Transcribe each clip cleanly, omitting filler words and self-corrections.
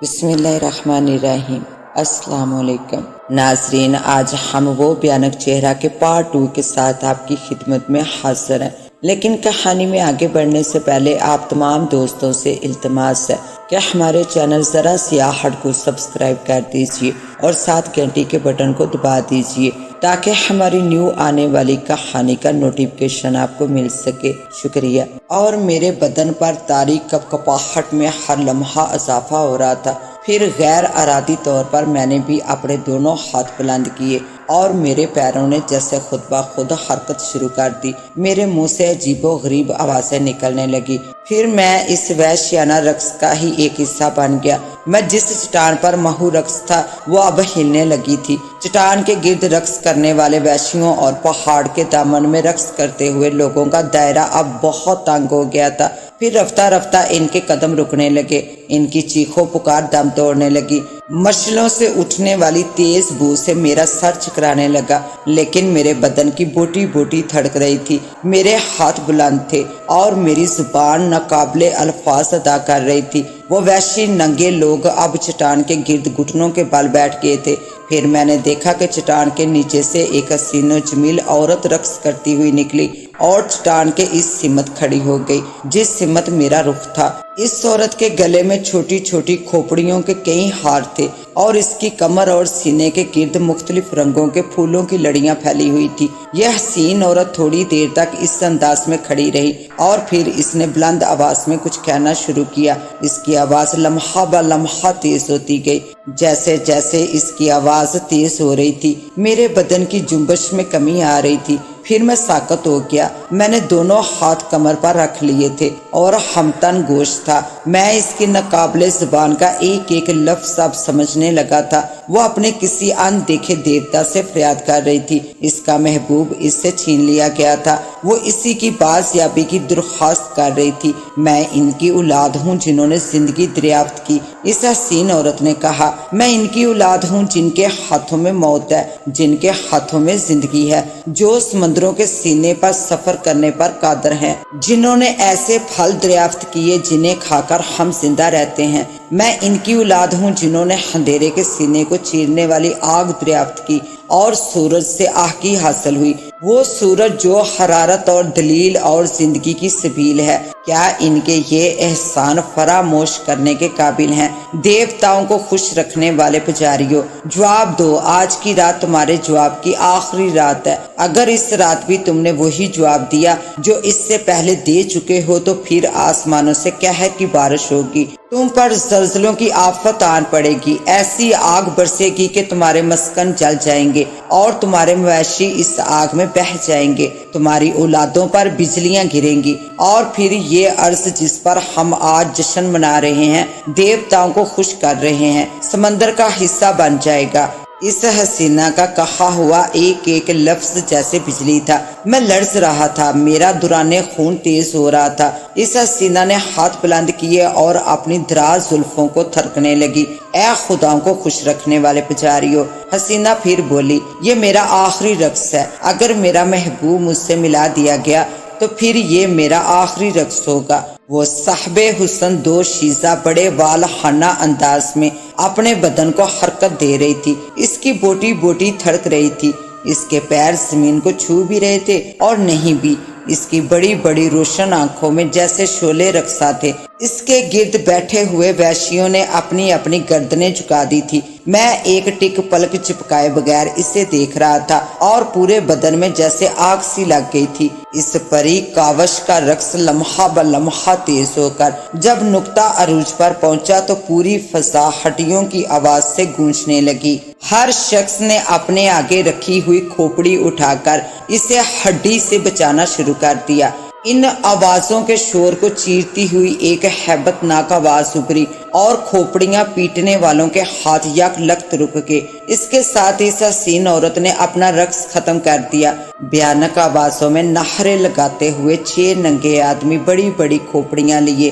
بسم اللہ الرحمن الرحیم۔ السلام علیکم ناظرین، آج ہم وہ بھیانک چہرہ کے پارٹ 2 کے ساتھ آپ کی خدمت میں حاضر ہیں، لیکن کہانی میں آگے بڑھنے سے پہلے آپ تمام دوستوں سے التماس ہے کہ ہمارے چینل ذرا سیاحت کو سبسکرائب کر دیجئے اور ساتھ گھنٹی کے بٹن کو دبا دیجئے تاکہ ہماری نیو آنے والی کہانی کا نوٹیفیکیشن آپ کو مل سکے۔ شکریہ۔ اور میرے بدن پر تاریک کپکپاہٹ میں ہر لمحہ اضافہ ہو رہا تھا۔ پھر غیر ارادی طور پر میں نے بھی اپنے دونوں ہاتھ بلند کیے اور میرے پیروں نے جیسے خود بخود حرکت شروع کر دی۔ میرے منہ سے عجیب و غریب آوازیں نکلنے لگی۔ پھر میں اس وحشیانہ رقص کا ہی ایک حصہ بن گیا۔ میں جس چٹان پر محو رقص تھا وہ اب ہلنے لگی تھی۔ چٹان کے گرد رقص کرنے والے وحشیوں اور پہاڑ کے دامن میں رقص کرتے ہوئے لوگوں کا دائرہ اب بہت تنگ ہو گیا تھا۔ پھر رفتہ رفتہ ان کے قدم رکنے لگے، ان کی چیخوں پکار دم توڑنے لگی۔ مشلوں سے اٹھنے والی تیز بو سے میرا سر چکرانے لگا، لیکن میرے بدن کی بوٹی بوٹی دھڑک رہی تھی۔ میرے ہاتھ بلند تھے اور میری زبان ناقابل الفاظ ادا کر رہی تھی۔ وہ وحشی ننگے لوگ اب چٹان کے گرد گھٹنوں کے بل بیٹھ گئے تھے۔ پھر میں نے دیکھا کہ چٹان کے نیچے سے ایک حسین و جمیل عورت رقص کرتی ہوئی نکلی اور چٹان کے اس سمت کھڑی ہو گئی جس سمت میرا رخ تھا۔ اس عورت کے گلے میں چھوٹی چھوٹی کھوپڑیوں کے کئی ہار تھے اور اس کی کمر اور سینے کے گرد مختلف رنگوں کے پھولوں کی لڑیاں پھیلی ہوئی تھی۔ یہ حسین عورت تھوڑی دیر تک اس انداز میں کھڑی رہی اور پھر اس نے بلند آواز میں کچھ کہنا شروع کیا۔ اس کی آواز لمحہ بہ لمحہ تیز ہوتی گئی۔ جیسے جیسے اس کی آواز تیز ہو رہی تھی میرے بدن کی جنبش میں کمی آ رہی تھی۔ پھر میں ساکت ہو گیا۔ میں نے دونوں ہاتھ کمر پر رکھ لیے تھے اور ہمتن گوش تھا۔ میں اس کی ناقابل زبان کا ایک ایک لفظ اب سمجھنے لگا تھا۔ وہ اپنے کسی ان دیکھے دیوتا سے فریاد کر رہی تھی۔ اس کا محبوب اس سے چھین لیا گیا تھا۔ وہ اسی کی بازیابی کی درخواست کر رہی تھی۔ میں ان کی اولاد ہوں جنہوں نے زندگی دریافت کی، اس حسین عورت نے کہا۔ میں ان کی اولاد ہوں جن کے ہاتھوں میں موت ہے، جن کے ہاتھوں میں زندگی ہے، جو سمندروں کے سینے پر سفر کرنے پر قادر ہیں، جنہوں نے ایسے پھل دریافت کیے جنہیں کھا کر ہم زندہ رہتے ہیں۔ میں ان کی اولاد ہوں جنہوں نے اندھیرے کے سینے کو چیرنے والی آگ دریافت کی اور سورج سے آگی حاصل ہوئی، وہ سورج جو حرارت اور دلیل اور زندگی کی سبیل ہے۔ کیا ان کے یہ احسان فراموش کرنے کے قابل ہیں؟ دیوتاؤں کو خوش رکھنے والے پجاریوں، جواب دو۔ آج کی رات تمہارے جواب کی آخری رات ہے۔ اگر اس رات بھی تم نے وہی جواب دیا جو اس سے پہلے دے چکے ہو تو پھر آسمانوں سے قہر کی بارش ہوگی، تم پر زلزلوں کی آفت آن پڑے گی، ایسی آگ برسے گی کہ تمہارے مسکن جل جائیں گے اور تمہارے مویشی اس آگ میں بہہ جائیں گے، تمہاری اولادوں پر بجلیاں گریں گی، اور پھر یہ عرض جس پر ہم آج جشن منا رہے ہیں، دیوتاؤں کو خوش کر رہے ہیں، سمندر کا حصہ بن جائے گا۔ اس حسینہ کا کہا ہوا ایک ایک لفظ جیسے بجلی تھا۔ میں لرز رہا تھا، میرا دوران خون تیز ہو رہا تھا۔ اس حسینہ نے ہاتھ بلند کیے اور اپنی دراز زلفوں کو تھرکنے لگی۔ اے خداؤں کو خوش رکھنے والے پجاریوں، حسینہ پھر بولی، یہ میرا آخری رقص ہے۔ اگر میرا محبوب مجھ سے ملا دیا گیا تو پھر یہ میرا آخری رقص ہوگا۔ وہ صاحب حسن دو شیزہ بڑے والہانہ انداز میں اپنے بدن کو حرکت دے رہی تھی۔ اس کی بوٹی بوٹی تھڑک رہی تھی، اس کے پیر زمین کو چھو بھی رہے تھے اور نہیں بھی۔ اس کی بڑی بڑی روشن آنکھوں میں جیسے شعلے رقصا تھے۔ اس کے گرد بیٹھے ہوئے وحشیوں نے اپنی اپنی گردنیں جھکا دی تھی۔ میں ایک ٹک پلک چپکائے بغیر اسے دیکھ رہا تھا اور پورے بدن میں جیسے آگ سی لگ گئی تھی۔ اس پری کاوش کا رقص لمحہ بہ لمحہ تیز ہو کر جب نقطہ عروج پر پہنچا تو پوری فضا ہڈیوں کی آواز سے گونجنے لگی۔ ہر شخص نے اپنے آگے رکھی ہوئی کھوپڑی اٹھا کر اسے ہڈی سے بچانا شروع کر دیا۔ ان آوازوں کے شور کو چیرتی ہوئی ایک ہیبت ناک آواز ابھری اور کھوپڑیاں پیٹنے والوں کے ہاتھ یک لخت رک گئے۔ اس کے ساتھ اس حسین عورت نے اپنا رقص ختم کر دیا۔ بھیانک آوازوں میں نعرے لگاتے ہوئے 6 ننگے آدمی بڑی بڑی کھوپڑیاں لیے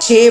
6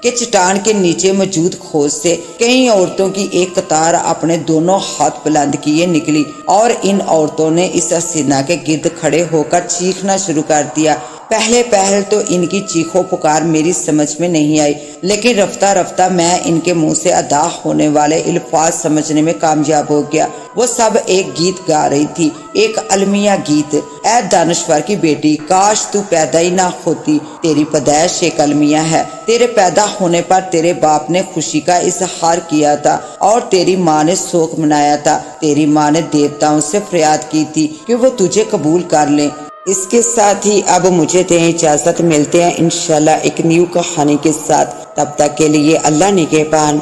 کہ چٹان کے نیچے موجود کھوج سے کئی عورتوں کی ایک قطار اپنے دونوں ہاتھ بلند کیے نکلی اور ان عورتوں نے اس حسینہ کے گرد کھڑے ہو کر چیخنا شروع کر دیا۔ پہل تو ان کی چیخو پکار میری سمجھ میں نہیں آئی، لیکن رفتہ رفتہ میں ان کے منہ سے ادا ہونے والے الفاظ سمجھنے میں کامیاب ہو گیا۔ وہ سب ایک گیت گا رہی تھی، ایک المیہ گیت۔ اے دانشور کی بیٹی، کاش تو پیدا ہی نہ ہوتی، تیری پیدائش ایک المیہ ہے۔ تیرے پیدا ہونے پر تیرے باپ نے خوشی کا اظہار کیا تھا اور تیری ماں نے شوق منایا تھا۔ تیری ماں نے دیوتاؤں سے فریاد کی تھی کہ وہ تجھے قبول کر لیں۔ اس کے ساتھ ہی اب مجھے دیں اجازت، ملتے ہیں انشاءاللہ ایک نیو کہانی کے ساتھ۔ تب تک کے لیے اللہ نگہبان۔